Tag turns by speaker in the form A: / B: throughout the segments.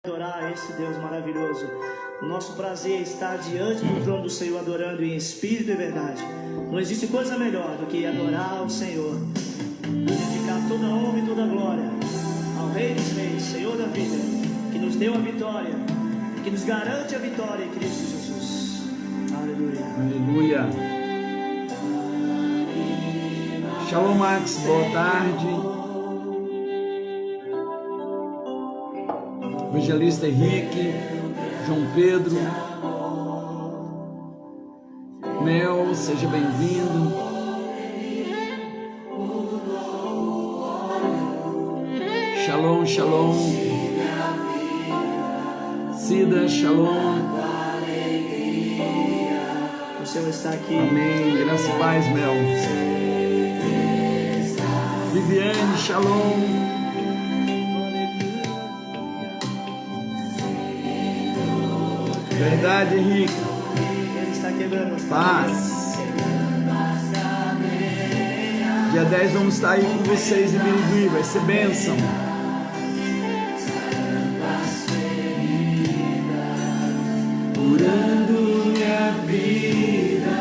A: Adorar esse Deus maravilhoso. O nosso prazer é estar diante do trono do Senhor, adorando em espírito e verdade. Não existe coisa melhor do que adorar ao Senhor, dedicar toda a honra e toda a glória ao Rei dos Reis, Senhor da vida, que nos deu a vitória, que nos garante a vitória em Cristo Jesus. Aleluia.
B: Aleluia. Shalom, Max, boa tarde. Evangelista Henrique, João Pedro, Mel, seja bem-vindo. Shalom, shalom. Cida, shalom.
A: O Senhor está aqui.
B: Amém. Graça e paz, Mel. Viviane, shalom. Verdade, Henrique.
A: Ele está quebrando as
B: Paz. Dia 10 vamos estar aí com vocês em Birigui, vai ser bênção. Curando minha vida.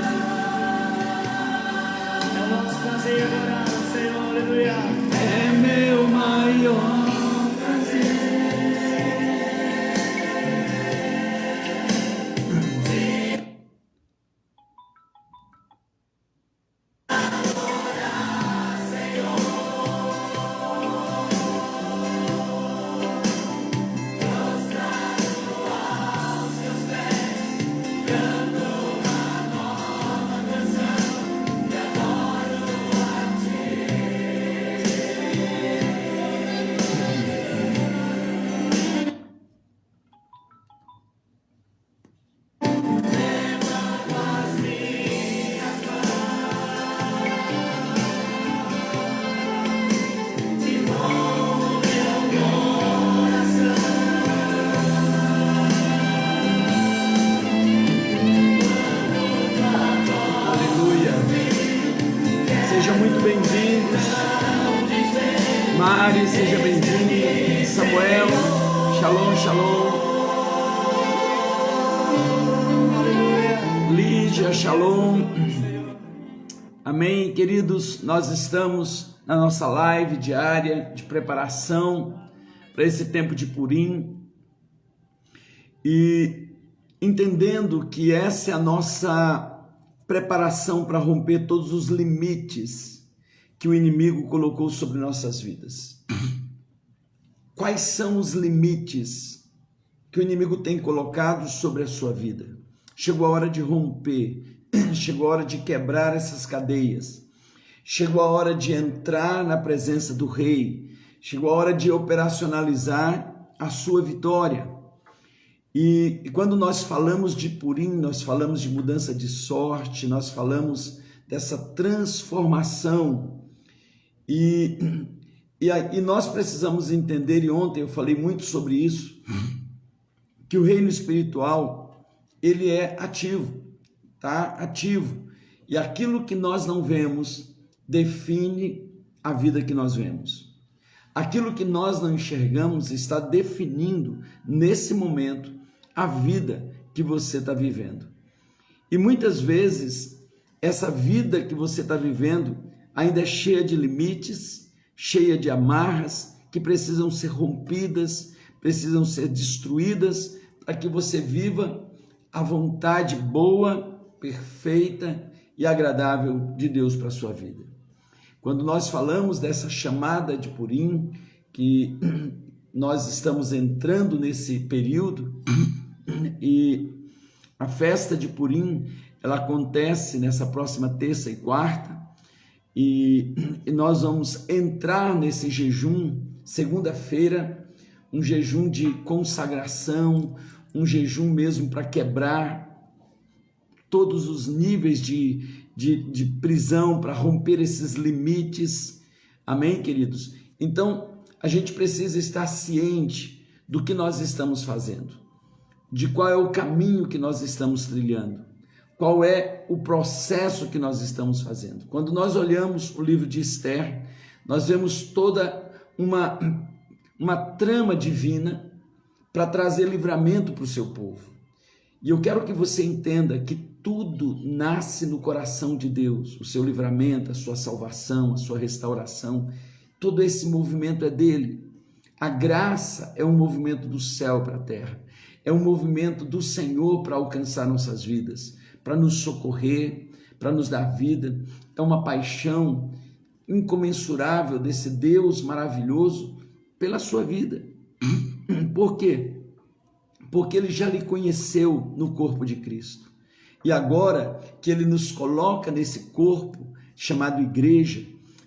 A: É o nosso prazer adorar ao Senhor, aleluia.
B: É meu maior. Mari, seja bem-vindo. Samuel, shalom, shalom. Lígia, shalom. Amém, queridos. Nós estamos na nossa live diária de preparação para esse tempo de Purim e entendendo que essa é a nossa preparação para romper todos os limites que o inimigo colocou sobre nossas vidas. Quais são os limites que o inimigo tem colocado sobre a sua vida? Chegou a hora de romper, chegou a hora de quebrar essas cadeias, chegou a hora de entrar na presença do Rei, chegou a hora de operacionalizar a sua vitória. E quando nós falamos de Purim, nós falamos de mudança de sorte, nós falamos dessa transformação. E nós precisamos entender, e ontem eu falei muito sobre isso, que o reino espiritual, ele é ativo, tá? Ativo. E aquilo que nós não vemos define a vida que nós vemos. Aquilo que nós não enxergamos está definindo, nesse momento, a vida que você está vivendo. E muitas vezes, essa vida que você está vivendo ainda é cheia de limites, cheia de amarras que precisam ser rompidas, precisam ser destruídas para que você viva a vontade boa, perfeita e agradável de Deus para a sua vida. Quando nós falamos dessa chamada de Purim, que nós estamos entrando nesse período, e a festa de Purim, ela acontece nessa próxima terça e quarta, e nós vamos entrar nesse jejum, segunda-feira, um jejum de consagração, um jejum mesmo para quebrar todos os níveis de prisão, para romper esses limites, amém, queridos? Então, a gente precisa estar ciente do que nós estamos fazendo, de qual é o caminho que nós estamos trilhando, qual é o processo que nós estamos fazendo. Quando nós olhamos o livro de Esther, nós vemos toda uma trama divina para trazer livramento para o seu povo. E eu quero que você entenda que tudo nasce no coração de Deus, o seu livramento, a sua salvação, a sua restauração, todo esse movimento é dele. A graça é um movimento do céu para a terra, é um movimento do Senhor para alcançar nossas vidas, para nos socorrer, para nos dar vida. É uma paixão incomensurável desse Deus maravilhoso pela sua vida. Por quê? Porque ele já lhe conheceu no corpo de Cristo. E agora que ele nos coloca nesse corpo chamado igreja,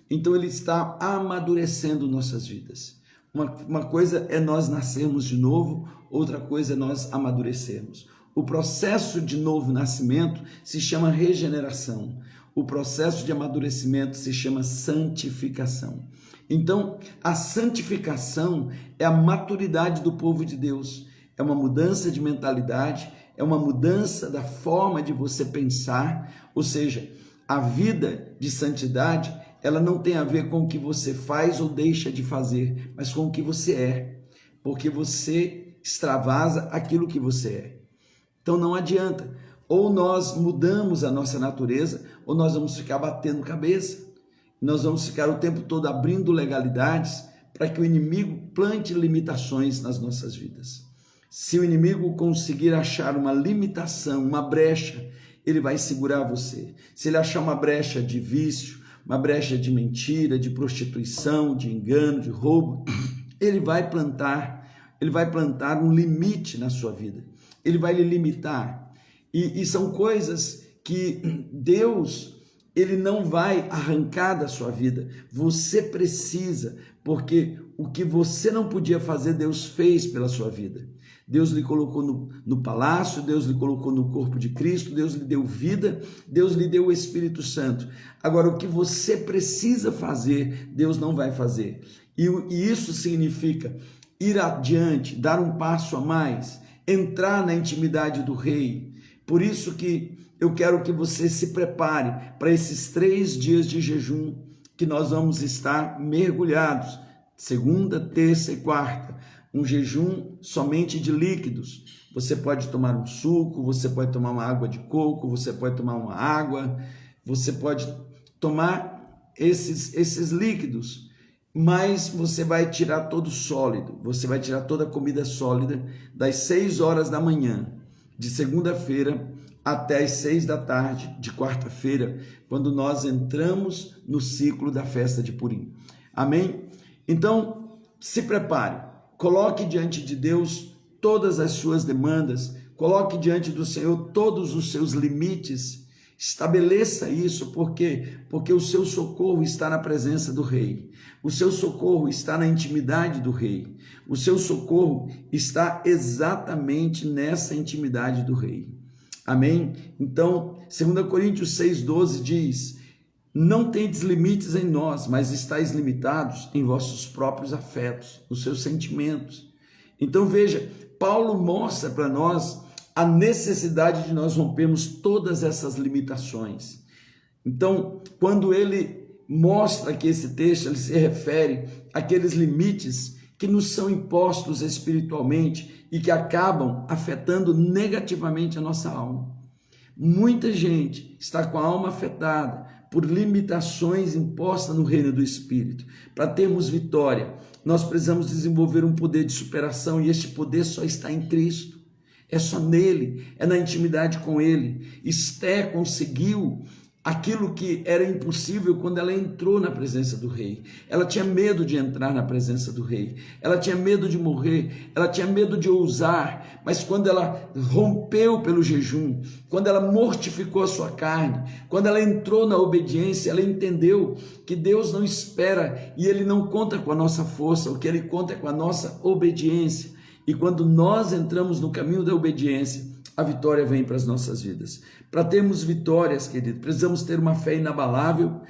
B: então ele está amadurecendo nossas vidas. Uma coisa é nós nascermos de novo, outra coisa é nós amadurecermos. O processo de novo nascimento se chama regeneração. O processo de amadurecimento se chama santificação. Então, a santificação é a maturidade do povo de Deus. É uma mudança de mentalidade, é uma mudança da forma de você pensar, ou seja, a vida de santidade, ela não tem a ver com o que você faz ou deixa de fazer, mas com o que você é, porque você extravasa aquilo que você é. Então não adianta, ou nós mudamos a nossa natureza, ou nós vamos ficar batendo cabeça, nós vamos ficar o tempo todo abrindo legalidades para que o inimigo plante limitações nas nossas vidas. Se o inimigo conseguir achar uma limitação, uma brecha, ele vai segurar você. Se ele achar uma brecha de vício, uma brecha de mentira, de prostituição, de engano, de roubo, ele vai plantar um limite na sua vida. Ele vai lhe limitar. E são coisas que Deus, ele não vai arrancar da sua vida. Você precisa, porque o que você não podia fazer, Deus fez pela sua vida. Deus lhe colocou no palácio, Deus lhe colocou no corpo de Cristo, Deus lhe deu vida, Deus lhe deu o Espírito Santo. Agora, o que você precisa fazer, Deus não vai fazer. E isso significa ir adiante, dar um passo a mais, entrar na intimidade do Rei. Por isso que eu quero que você se prepare para esses 3 dias de jejum que nós vamos estar mergulhados, segunda, terça e quarta. Um jejum somente de líquidos. Você pode tomar um suco, você pode tomar uma água de coco, você pode tomar uma água, você pode tomar esses líquidos, mas você vai tirar todo sólido, você vai tirar toda a comida sólida das 6 horas da manhã, de segunda-feira, até as 6 da tarde de quarta-feira, quando nós entramos no ciclo da festa de Purim. Amém? Então, se prepare. Coloque diante de Deus todas as suas demandas, coloque diante do Senhor todos os seus limites, estabeleça isso, porque o seu socorro está na presença do Rei, o seu socorro está na intimidade do Rei, o seu socorro está exatamente nessa intimidade do Rei. Amém? Então, 2 Coríntios 6,12 diz: não tendes limites em nós, mas estáis limitados em vossos próprios afetos, nos seus sentimentos. Então veja, Paulo mostra para nós a necessidade de nós rompermos todas essas limitações. Então, quando ele mostra que esse texto, ele se refere àqueles limites que nos são impostos espiritualmente e que acabam afetando negativamente a nossa alma. Muita gente está com a alma afetada por limitações impostas no reino do Espírito. Para termos vitória, nós precisamos desenvolver um poder de superação, e este poder só está em Cristo. É só nele, é na intimidade com ele. Esther conseguiu aquilo que era impossível quando ela entrou na presença do rei. Ela tinha medo de entrar na presença do rei, ela tinha medo de morrer, ela tinha medo de ousar, mas quando ela rompeu pelo jejum, quando ela mortificou a sua carne, quando ela entrou na obediência, ela entendeu que Deus não espera e ele não conta com a nossa força, o que ele conta é com a nossa obediência. E quando nós entramos no caminho da obediência, a vitória vem para as nossas vidas. Para termos vitórias, querido, precisamos ter uma fé inabalável,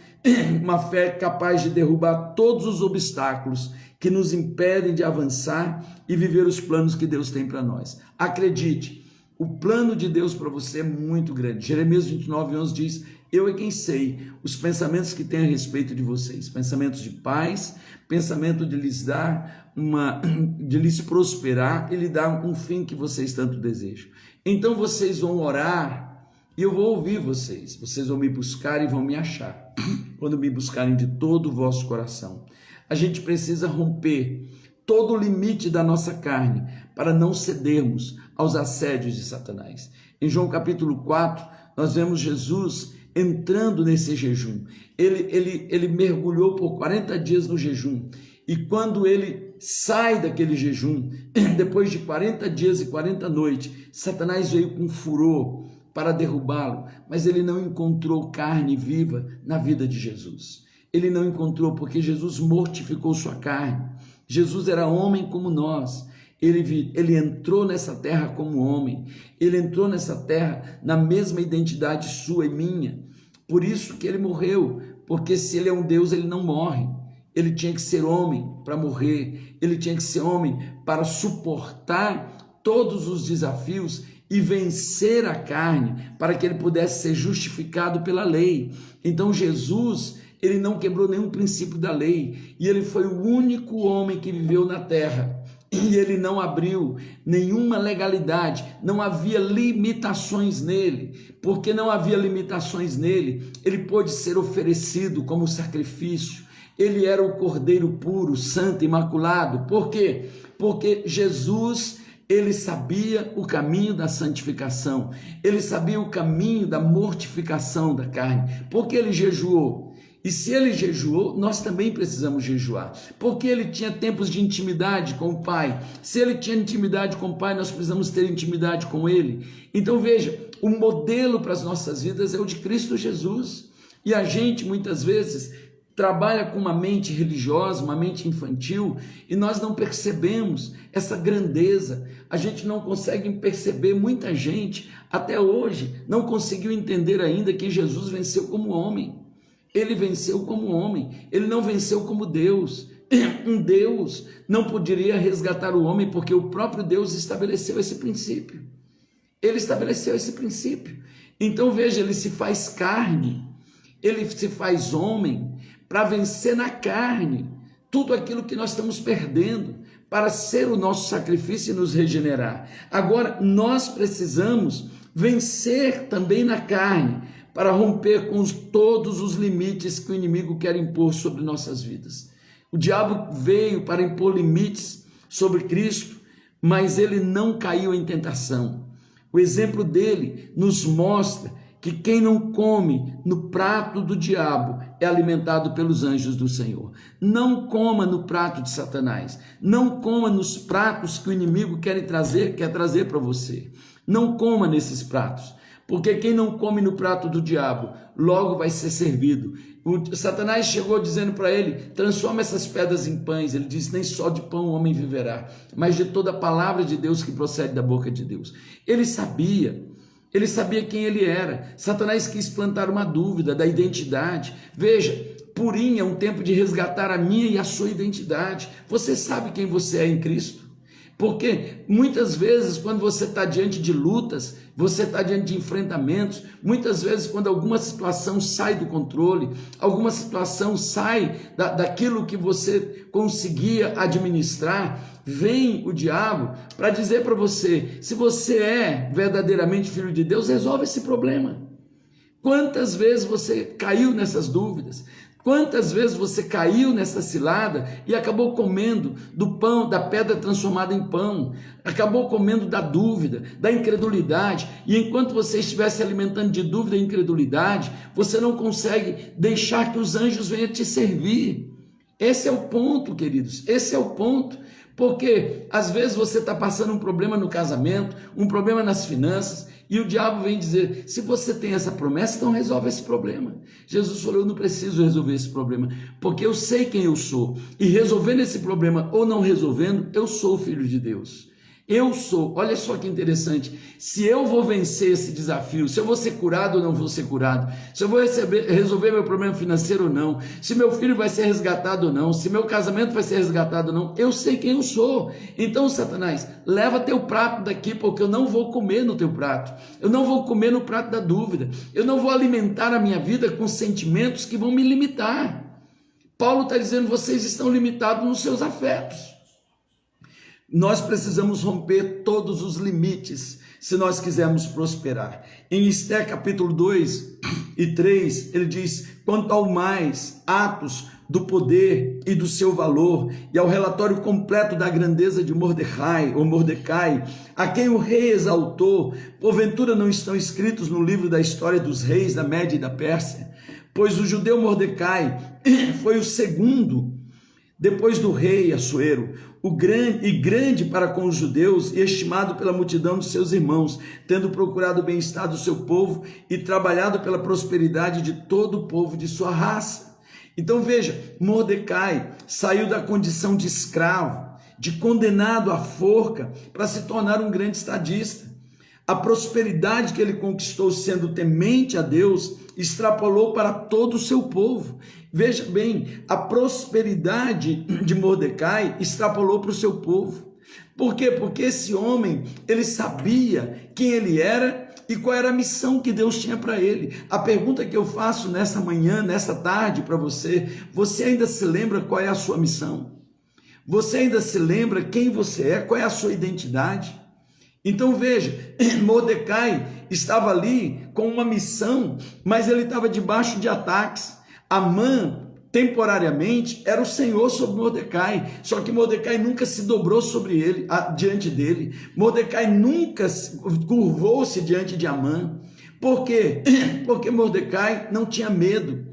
B: uma fé capaz de derrubar todos os obstáculos que nos impedem de avançar e viver os planos que Deus tem para nós. Acredite, o plano de Deus para você é muito grande. Jeremias 29:11 diz: Eu é quem sei os pensamentos que tenho a respeito de vocês, pensamentos de paz, pensamento de lhes dar de lhes prosperar e lhe dar um fim que vocês tanto desejam. Então vocês vão orar e eu vou ouvir vocês vão me buscar e vão me achar, quando me buscarem de todo o vosso coração. A gente precisa romper todo o limite da nossa carne para não cedermos aos assédios de Satanás. Em João capítulo 4, nós vemos Jesus entrando nesse jejum. Ele mergulhou por 40 dias no jejum. E quando ele sai daquele jejum, depois de 40 dias e 40 noites, Satanás veio com furor para derrubá-lo, mas ele não encontrou carne viva na vida de Jesus. Ele não encontrou, porque Jesus mortificou sua carne. Jesus era homem como nós. Ele entrou nessa terra como homem. Ele entrou nessa terra na mesma identidade sua e minha. Por isso que ele morreu, porque se ele é um Deus, ele não morre. Ele tinha que ser homem para morrer. Ele tinha que ser homem para suportar todos os desafios e vencer a carne, para que ele pudesse ser justificado pela lei. Então Jesus, ele não quebrou nenhum princípio da lei, e ele foi o único homem que viveu na terra, e ele não abriu nenhuma legalidade, não havia limitações nele. Porque não havia limitações nele, ele pôde ser oferecido como sacrifício. Ele era o Cordeiro puro, santo, imaculado. Por quê? Porque Jesus, ele sabia o caminho da santificação, ele sabia o caminho da mortificação da carne, porque ele jejuou. E se ele jejuou, nós também precisamos jejuar, porque ele tinha tempos de intimidade com o Pai. Se ele tinha intimidade com o Pai, nós precisamos ter intimidade com ele. Então veja, o modelo para as nossas vidas é o de Cristo Jesus. E a gente muitas vezes trabalha com uma mente religiosa, uma mente infantil, e nós não percebemos essa grandeza. A gente não consegue perceber, muita gente até hoje não conseguiu entender ainda que Jesus venceu como homem. Ele venceu como homem, ele não venceu como Deus. Um Deus não poderia resgatar o homem, porque o próprio Deus estabeleceu esse princípio. Ele estabeleceu esse princípio. Então veja, ele se faz carne, ele se faz homem para vencer na carne tudo aquilo que nós estamos perdendo, para ser o nosso sacrifício e nos regenerar. Agora nós precisamos vencer também na carne, para romper com todos os limites que o inimigo quer impor sobre nossas vidas. O diabo veio para impor limites sobre Cristo, mas ele não caiu em tentação. O exemplo dele nos mostra que quem não come no prato do diabo é alimentado pelos anjos do Senhor. Não coma no prato de Satanás, não coma nos pratos que o inimigo quer trazer para você. Não coma nesses pratos. Porque quem não come no prato do diabo, logo vai ser servido. Satanás chegou dizendo para ele, transforma essas pedras em pães. Ele disse, nem só de pão o homem viverá, mas de toda a palavra de Deus que procede da boca de Deus. Ele sabia quem ele era. Satanás quis plantar uma dúvida da identidade. Veja, Purim é um tempo de resgatar a minha e a sua identidade. Você sabe quem você é em Cristo? Porque muitas vezes quando você está diante de lutas, você está diante de enfrentamentos, muitas vezes quando alguma situação sai do controle, alguma situação sai daquilo que você conseguia administrar, vem o diabo para dizer para você, se você é verdadeiramente filho de Deus, resolve esse problema. Quantas vezes você caiu nessas dúvidas? Quantas vezes você caiu nessa cilada e acabou comendo do pão, da pedra transformada em pão, acabou comendo da dúvida, da incredulidade, e enquanto você estiver se alimentando de dúvida e incredulidade, você não consegue deixar que os anjos venham te servir. Esse é o ponto, queridos, esse é o ponto. Porque às vezes você está passando um problema no casamento, um problema nas finanças, e o diabo vem dizer, se você tem essa promessa, então resolve esse problema. Jesus falou, eu não preciso resolver esse problema, porque eu sei quem eu sou, e resolvendo esse problema ou não resolvendo, eu sou filho de Deus. Eu sou, olha só que interessante, se eu vou vencer esse desafio, se eu vou ser curado ou não vou ser curado, se eu vou resolver meu problema financeiro ou não, se meu filho vai ser resgatado ou não, se meu casamento vai ser resgatado ou não, eu sei quem eu sou. Então, Satanás, leva teu prato daqui, porque eu não vou comer no teu prato, eu não vou comer no prato da dúvida, eu não vou alimentar a minha vida com sentimentos que vão me limitar. Paulo está dizendo, vocês estão limitados nos seus afetos. Nós precisamos romper todos os limites se nós quisermos prosperar. Em Esther capítulo 2 e 3, ele diz, quanto ao mais, Atos do poder e do seu valor, e ao relatório completo da grandeza de Mordecai, a quem o rei exaltou, porventura não estão escritos no livro da história dos reis da Média e da Pérsia? Pois o judeu Mordecai foi o segundo, depois do rei Assuero, grande para com os judeus e estimado pela multidão de seus irmãos, tendo procurado o bem-estar do seu povo e trabalhado pela prosperidade de todo o povo de sua raça. Então veja, Mordecai saiu da condição de escravo, de condenado à forca, para se tornar um grande estadista. A prosperidade que ele conquistou sendo temente a Deus extrapolou para todo o seu povo. Veja bem, a prosperidade de Mordecai extrapolou para o seu povo. Por quê? Porque esse homem, ele sabia quem ele era e qual era a missão que Deus tinha para ele. A pergunta que eu faço nessa manhã, nessa tarde para você, você ainda se lembra qual é a sua missão? Você ainda se lembra quem você é, qual é a sua identidade? Então veja, Mordecai estava ali com uma missão, mas ele estava debaixo de ataques. Amã, temporariamente, era o senhor sobre Mordecai, só que Mordecai nunca se dobrou sobre ele, diante dele. Mordecai nunca curvou-se diante de Amã. Por quê? Porque Mordecai não tinha medo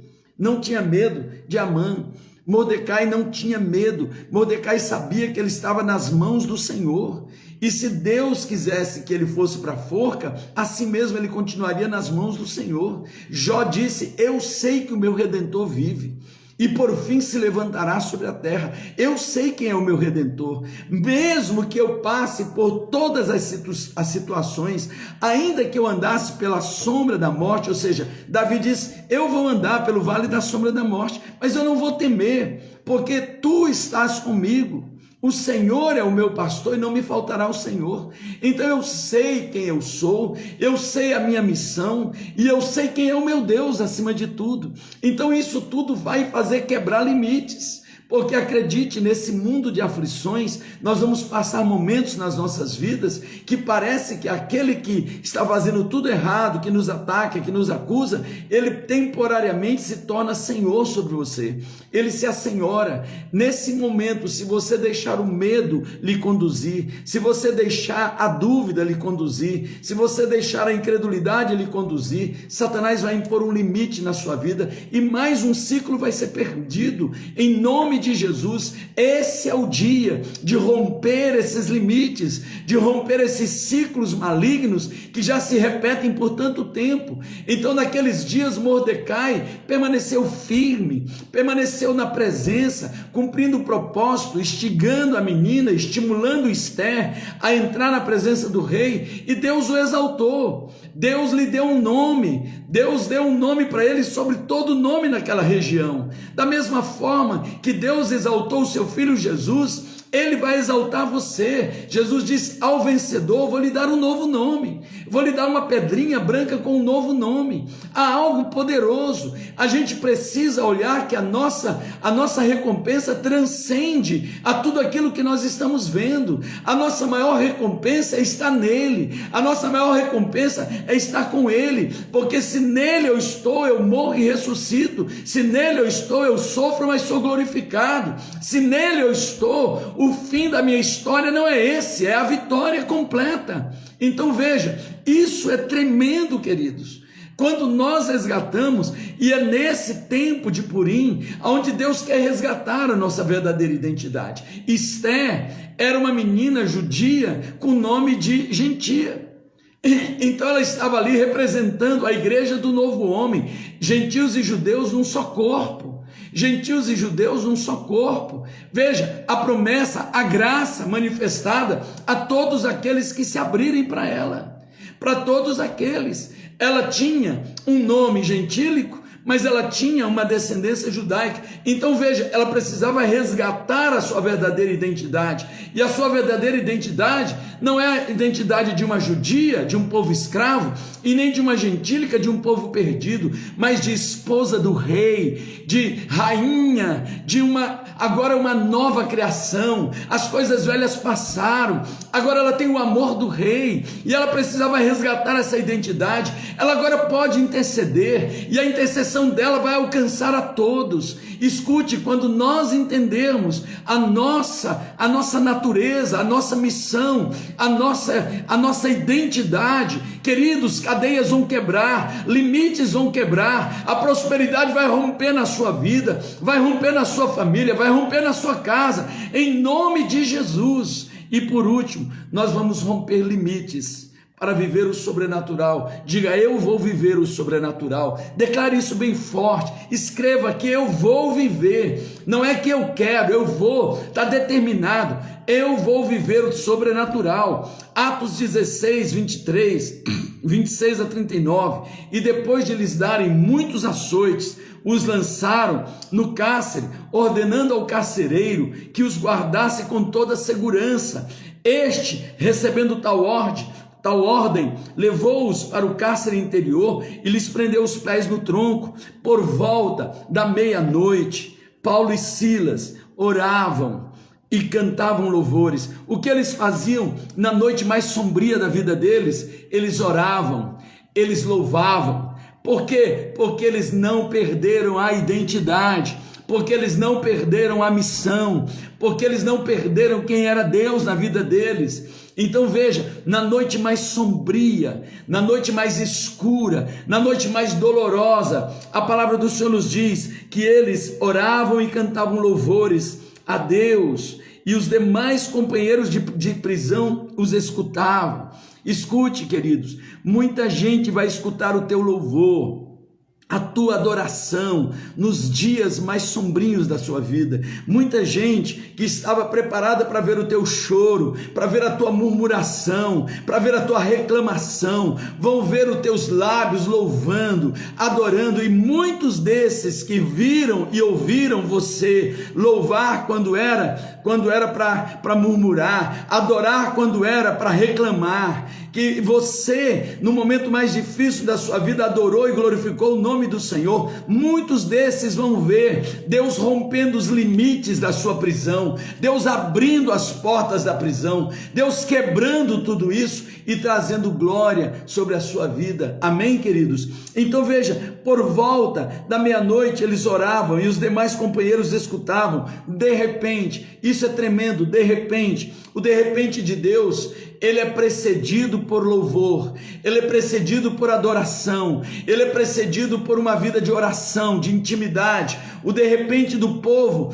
B: de Amã. Mordecai não tinha medo, Mordecai sabia que ele estava nas mãos do Senhor, e se Deus quisesse que ele fosse para a forca, assim mesmo ele continuaria nas mãos do Senhor. Jó disse, eu sei que o meu Redentor vive, e por fim se levantará sobre a terra. Eu sei quem é o meu Redentor, mesmo que eu passe por todas as situações, ainda que eu andasse pela sombra da morte, ou seja, Davi diz, eu vou andar pelo vale da sombra da morte, mas eu não vou temer, porque tu estás comigo. O Senhor é o meu pastor e não me faltará o Senhor. Então eu sei quem eu sou, eu sei a minha missão e eu sei quem é o meu Deus acima de tudo. Então isso tudo vai fazer quebrar limites. Porque acredite, nesse mundo de aflições, nós vamos passar momentos nas nossas vidas que parece que aquele que está fazendo tudo errado, que nos ataca, que nos acusa, ele temporariamente se torna senhor sobre você, ele se assenhora. Nesse momento, se você deixar o medo lhe conduzir, se você deixar a dúvida lhe conduzir, se você deixar a incredulidade lhe conduzir, Satanás vai impor um limite na sua vida e mais um ciclo vai ser perdido. Em nome de Jesus, esse é o dia de romper esses limites, de romper esses ciclos malignos que já se repetem por tanto tempo. Então naqueles dias Mordecai permaneceu firme, permaneceu na presença, cumprindo o propósito, instigando a menina, estimulando Esther a entrar na presença do rei, e Deus o exaltou, Deus lhe deu um nome, Deus deu um nome para ele sobre todo nome naquela região. Da mesma forma que Deus exaltou o seu filho Jesus, ele vai exaltar você. Jesus disse, ao vencedor vou lhe dar um novo nome, vou lhe dar uma pedrinha branca com um novo nome. Há algo poderoso. A gente precisa olhar que a nossa recompensa transcende a tudo aquilo que nós estamos vendo. A nossa maior recompensa é estar nele, a nossa maior recompensa é estar com ele, porque se nele eu estou, eu morro e ressuscito, se nele eu estou, eu sofro, mas sou glorificado, se nele eu estou, o fim da minha história não é esse, é a vitória completa. Então veja, isso é tremendo, queridos. Quando nós resgatamos, e é nesse tempo de Purim, onde Deus quer resgatar a nossa verdadeira identidade. Esther era uma menina judia com nome de gentia. Então ela estava ali representando a igreja do novo homem, gentios e judeus num só corpo. Gentios e judeus, um só corpo. Veja, a promessa, a graça manifestada a todos aqueles que se abrirem para ela. Para todos aqueles. Ela tinha um nome gentílico, mas ela tinha uma descendência judaica. Então veja, ela precisava resgatar a sua verdadeira identidade. E a sua verdadeira identidade não é a identidade de uma judia, de um povo escravo, e nem de uma gentílica, de um povo perdido, mas de esposa do rei, de rainha, de agora uma nova criação. As coisas velhas passaram, agora ela tem o amor do rei, e ela precisava resgatar essa identidade. Ela agora pode interceder, e a intercessão dela vai alcançar a todos. Escute, quando nós entendermos a nossa natureza, a nossa missão, a nossa identidade, queridos, cadeias vão quebrar, limites vão quebrar, a prosperidade vai romper na sua vida, vai romper na sua família, vai romper na sua casa, em nome de Jesus. E por último, nós vamos romper limites para viver o sobrenatural. Diga: eu vou viver o sobrenatural. Declare isso bem forte. Escreva que eu vou viver. Não é que eu quero, eu vou. Está determinado. Eu vou viver o sobrenatural. Atos 16, 23, 26 a 39. E depois de lhes darem muitos açoites, os lançaram no cárcere, ordenando ao carcereiro que os guardasse com toda segurança. Este, recebendo tal ordem, levou-os para o cárcere interior e lhes prendeu os pés no tronco. Por volta da meia-noite, Paulo e Silas oravam e cantavam louvores. O que eles faziam na noite mais sombria da vida deles? Eles oravam, eles louvavam. Por quê? Porque eles não perderam a identidade, porque eles não perderam a missão, porque eles não perderam quem era Deus na vida deles. Então veja, na noite mais sombria, na noite mais escura, na noite mais dolorosa, a palavra do Senhor nos diz que eles oravam e cantavam louvores a Deus, e os demais companheiros de prisão os escutavam. Escute, queridos, muita gente vai escutar o teu louvor, a tua adoração nos dias mais sombrios da sua vida. Muita gente que estava preparada para ver o teu choro, para ver a tua murmuração, para ver a tua reclamação, vão ver os teus lábios louvando, adorando. E muitos desses que viram e ouviram você louvar quando era para murmurar, adorar quando era para reclamar, que você no momento mais difícil da sua vida adorou e glorificou o nome do Senhor, muitos desses vão ver Deus rompendo os limites da sua prisão, Deus abrindo as portas da prisão, Deus quebrando tudo isso e trazendo glória sobre a sua vida. Amém, queridos? Então veja, por volta da meia-noite eles oravam e os demais companheiros escutavam. De repente, isso é tremendo, de repente, o de repente de Deus, ele é precedido por louvor, ele é precedido por adoração, ele é precedido por uma vida de oração, de intimidade. O de repente do povo,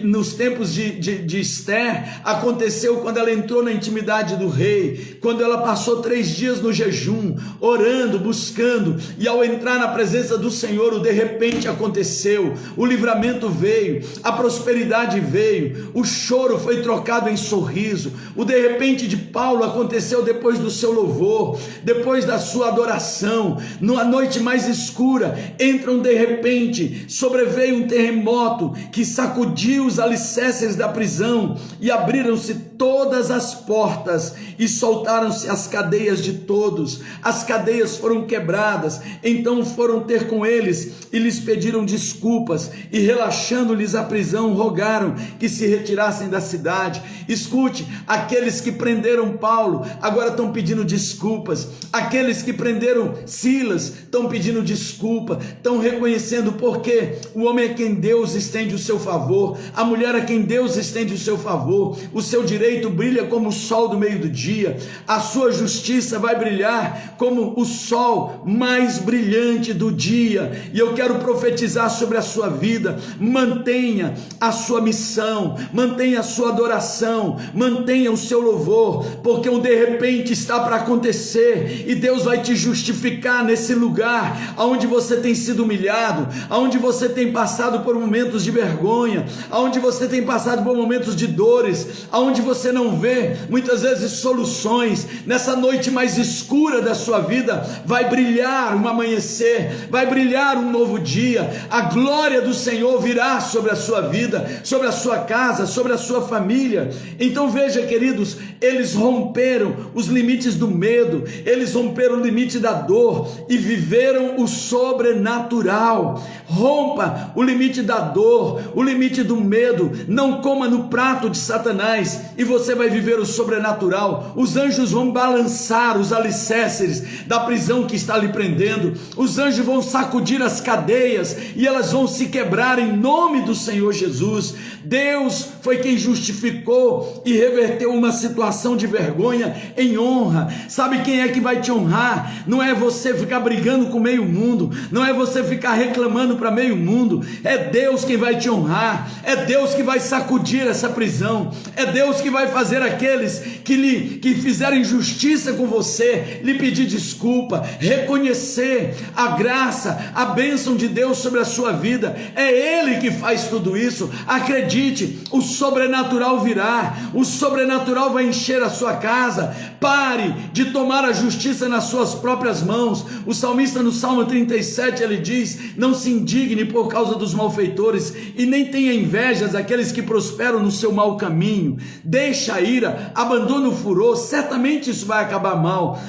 B: nos tempos de Esther, aconteceu quando ela entrou na intimidade do rei, quando ela passou 3 dias no jejum, orando, buscando, e ao entrar na presença do Senhor, o de repente aconteceu, o livramento veio, a prosperidade veio, o choro foi trocado em sorriso. O de repente de Paulo aconteceu depois do seu louvor, depois da sua adoração. Na noite mais escura, entra um de repente, sobreveio um terremoto que sacudiu os alicerces da prisão e abriram-se todas as portas e soltaram-se as cadeias de todos. As cadeias foram quebradas. Então foram ter com eles e lhes pediram desculpas, e relaxando-lhes a prisão, rogaram que se retirassem da cidade. Escute, aqueles que prenderam Paulo agora estão pedindo desculpas, aqueles que prenderam Silas estão pedindo desculpa, estão reconhecendo, porque o homem a quem Deus estende o seu favor, a mulher a quem Deus estende o seu favor, o seu direito direito brilha como o sol do meio do dia, a sua justiça vai brilhar como o sol mais brilhante do dia. E eu quero profetizar sobre a sua vida: mantenha a sua missão, mantenha a sua adoração, mantenha o seu louvor, porque um de repente está para acontecer e Deus vai te justificar nesse lugar onde você tem sido humilhado, onde você tem passado por momentos de vergonha, onde você tem passado por momentos de dores, onde você não vê muitas vezes soluções. Nessa noite mais escura da sua vida vai brilhar um amanhecer, vai brilhar um novo dia. A glória do Senhor virá sobre a sua vida, sobre a sua casa, sobre a sua família. Então veja, queridos, eles romperam os limites do medo, eles romperam o limite da dor e viveram o sobrenatural. Rompa o limite da dor, o limite do medo. Não coma no prato de Satanás e você vai viver o sobrenatural. Os anjos vão balançar os alicerces da prisão que está lhe prendendo. Os anjos vão sacudir as cadeias e elas vão se quebrar em nome do Senhor Jesus. Deus foi quem justificou e reverteu uma situação de vergonha em honra. Sabe quem é que vai te honrar? Não é você ficar brigando com meio mundo, não é você ficar reclamando para meio mundo. É Deus quem vai te honrar, é Deus que vai sacudir essa prisão, é Deus que vai fazer aqueles que fizeram injustiça com você lhe pedir desculpa, reconhecer a graça, a bênção de Deus sobre a sua vida. É Ele que faz tudo isso. Acredite, o sobrenatural virá, o sobrenatural vai encher a sua casa. Pare de tomar a justiça nas suas próprias mãos. O salmista no Salmo 37 ele diz: não se indigne por causa dos malfeitores e nem tenha inveja daqueles que prosperam no seu mau caminho. Deixa a ira, abandona o furor, certamente isso vai acabar mal.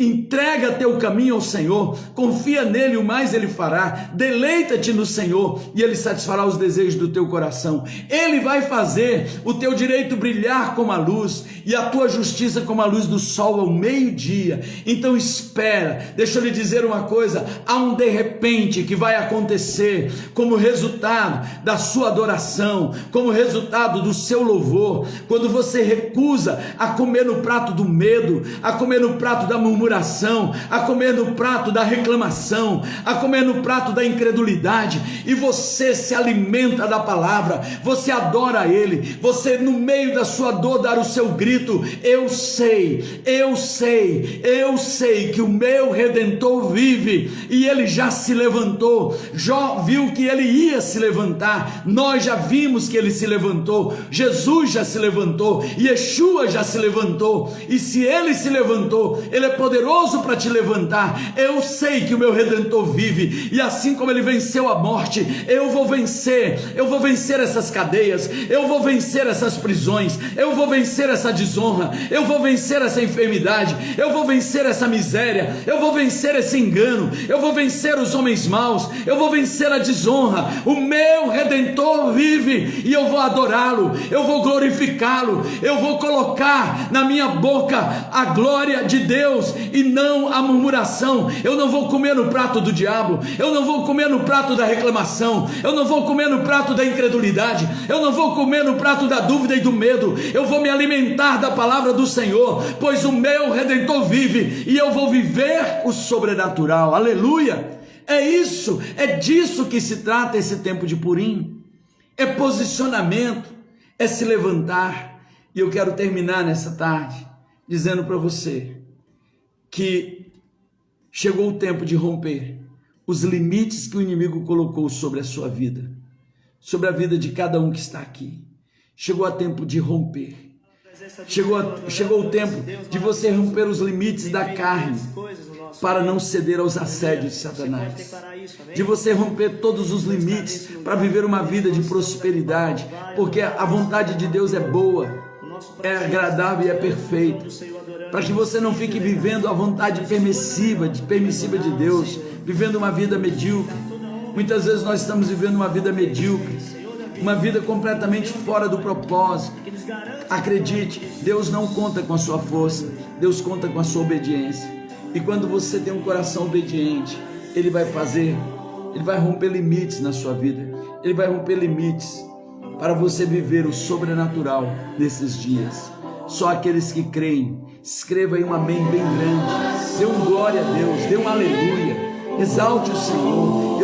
B: Entrega teu caminho ao Senhor, confia nele, o mais ele fará. Deleita-te no Senhor e ele satisfará os desejos do teu coração. Ele vai fazer o teu direito brilhar como a luz e a tua justiça como a luz do sol ao meio-dia. Então espera, deixa eu lhe dizer uma coisa: há um de repente que vai acontecer como resultado da sua adoração, como resultado do seu louvor. Quando você recusa a comer no prato do medo, a comer no prato da murmuração, a comer no prato da reclamação, a comer no prato da incredulidade, e você se alimenta da palavra, você adora Ele, você no meio da sua dor dar o seu grito: eu sei que o meu Redentor vive e Ele já se levantou. Jó viu que Ele ia se levantar, nós já vimos que Ele se levantou, Jesus já se levantou, Yeshua já se levantou, e se Ele se levantou, Ele é poderoso para te levantar. Eu sei que o meu Redentor vive, e assim como Ele venceu a morte, eu vou vencer essas cadeias, eu vou vencer essas prisões, eu vou vencer essa desonra, eu vou vencer essa enfermidade, eu vou vencer essa miséria, eu vou vencer esse engano, eu vou vencer os homens maus, eu vou vencer a desonra. O meu Redentor vive e eu vou adorá-lo, eu vou glorificá-lo, eu vou colocar na minha boca a glória de Deus e não a murmuração. Eu não vou comer no prato do diabo, eu não vou comer no prato da reclamação, eu não vou comer no prato da incredulidade, eu não vou comer no prato da dúvida e do medo. Eu vou me alimentar da palavra do Senhor, pois o meu Redentor vive e eu vou viver o sobrenatural. Aleluia! É isso, é disso que se trata esse tempo de Purim. É posicionamento, é se levantar. E eu quero terminar nessa tarde dizendo para você que chegou o tempo de romper os limites que o inimigo colocou sobre a sua vida, sobre a vida de cada um que está aqui. Chegou o tempo de romper. Chegou o tempo de você romper os limites da carne para não ceder aos assédios de Satanás, de você romper todos os limites para viver uma vida de prosperidade, porque a vontade de Deus é boa, é agradável e é perfeita, para que você não fique vivendo a vontade permissiva de Deus, vivendo uma vida medíocre. Muitas vezes nós estamos vivendo uma vida medíocre, uma vida completamente fora do propósito. Acredite, Deus não conta com a sua força, Deus conta com a sua obediência. E quando você tem um coração obediente, Ele vai romper limites na sua vida, Ele vai romper limites para você viver o sobrenatural nesses dias. Só aqueles que creem. Escreva aí um amém bem grande. Dê um glória a Deus, dê um aleluia. Exalte o Senhor.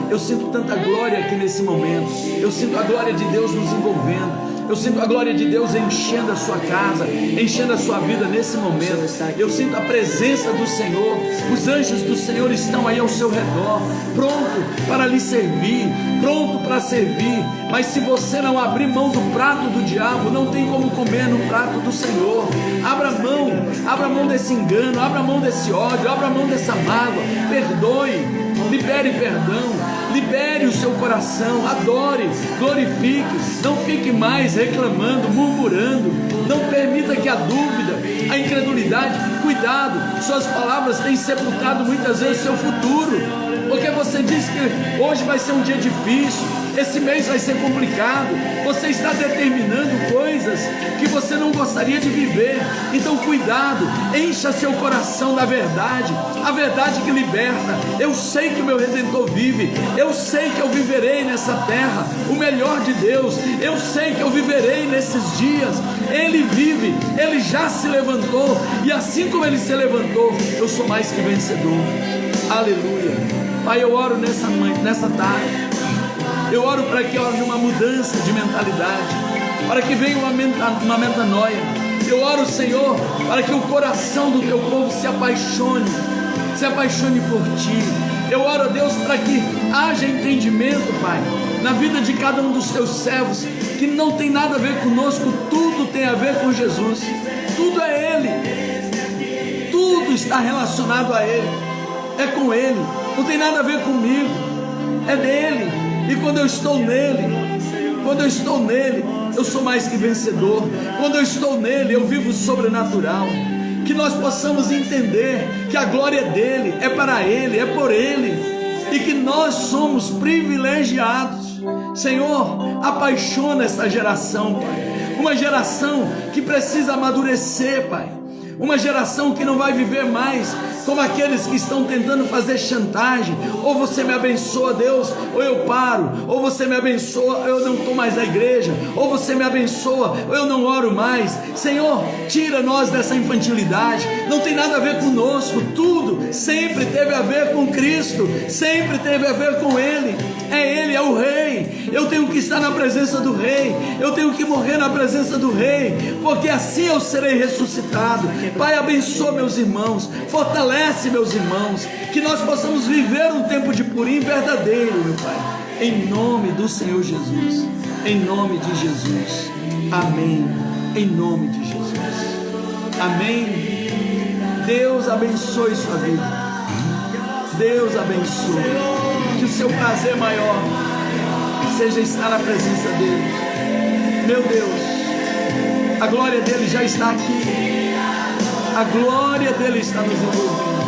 B: Eu sinto tanta glória aqui nesse momento. Eu sinto a glória de Deus nos envolvendo. Eu sinto a glória de Deus enchendo a sua casa, enchendo a sua vida nesse momento. Eu sinto a presença do Senhor. Os anjos do Senhor estão aí ao seu redor, pronto para lhe servir, pronto para servir. Mas se você não abrir mão do prato do diabo, não tem como comer no prato do Senhor. Abra mão desse engano, abra mão desse ódio, abra mão dessa mágoa. Perdoe, libere perdão, libere o seu coração, adore, glorifique. Não fique mais reclamando, murmurando. Não permita que a dúvida, a incredulidade, cuidado, suas palavras têm sepultado muitas vezes o seu futuro, porque você diz que hoje vai ser um dia difícil, esse mês vai ser complicado. Você está determinando coisas que você não gostaria de viver. Então cuidado, encha seu coração da verdade, a verdade que liberta. Eu sei que o meu Redentor vive, eu sei que eu viverei nessa terra o melhor de Deus, eu sei que eu viverei nesses dias. Ele vive, Ele já se levantou, e assim como Ele se levantou, eu sou mais que vencedor. Aleluia. Pai, eu oro nessa tarde. Eu oro para que haja uma mudança de mentalidade, para que venha uma metanoia. Eu oro, Senhor, para que o coração do teu povo se apaixone por ti. Eu oro, Deus, para que haja entendimento, Pai, na vida de cada um dos teus servos, que não tem nada a ver conosco, tudo tem a ver com Jesus, tudo é Ele, tudo está relacionado a Ele, é com Ele, não tem nada a ver comigo, é dele. E quando eu estou nele, eu sou mais que vencedor. Quando eu estou nele, eu vivo sobrenatural. Que nós possamos entender que a glória é dele, é para ele, é por ele, e que nós somos privilegiados. Senhor, apaixona essa geração, Pai. Uma geração que precisa amadurecer, Pai. Uma geração que não vai viver mais como aqueles que estão tentando fazer chantagem. Ou você me abençoa, Deus, ou eu paro. Ou você me abençoa, eu não estou mais na igreja. Ou você me abençoa, ou eu não oro mais. Senhor, tira nós dessa infantilidade. Não tem nada a ver conosco. Tudo sempre teve a ver com Cristo, sempre teve a ver com Ele. É Ele, é o Rei. Eu tenho que estar na presença do Rei, eu tenho que morrer na presença do Rei, porque assim eu serei ressuscitado. Pai, abençoa meus irmãos, fortalece meus irmãos, que nós possamos viver um tempo de Purim verdadeiro, meu Pai, em nome do Senhor Jesus, em nome de Jesus, amém, em nome de Jesus, amém. Deus abençoe sua vida, Deus abençoe, que o seu prazer maior seja estar na presença dele. Meu Deus, a glória dele já está aqui, a glória dele está nos envolvendo.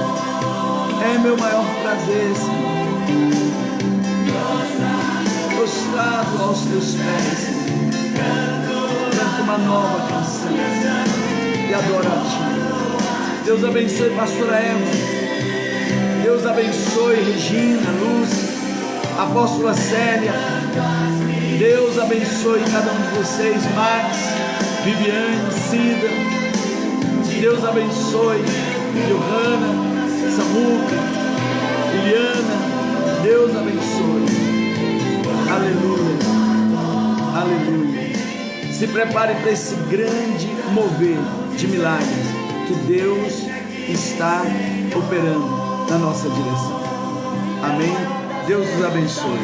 B: É meu maior prazer, Senhor, prostrado aos teus pés, canto uma nova canção e adoro a ti. Deus abençoe pastora Eva, Deus abençoe Regina, Lúcia, apóstola Célia. Deus abençoe cada um de vocês, Max, Viviane, Cida. Deus abençoe Johanna, Samuca, Liliana. Deus abençoe. Aleluia, aleluia. Se prepare para esse grande mover de milagres que Deus está operando na nossa direção. Amém? Deus os abençoe.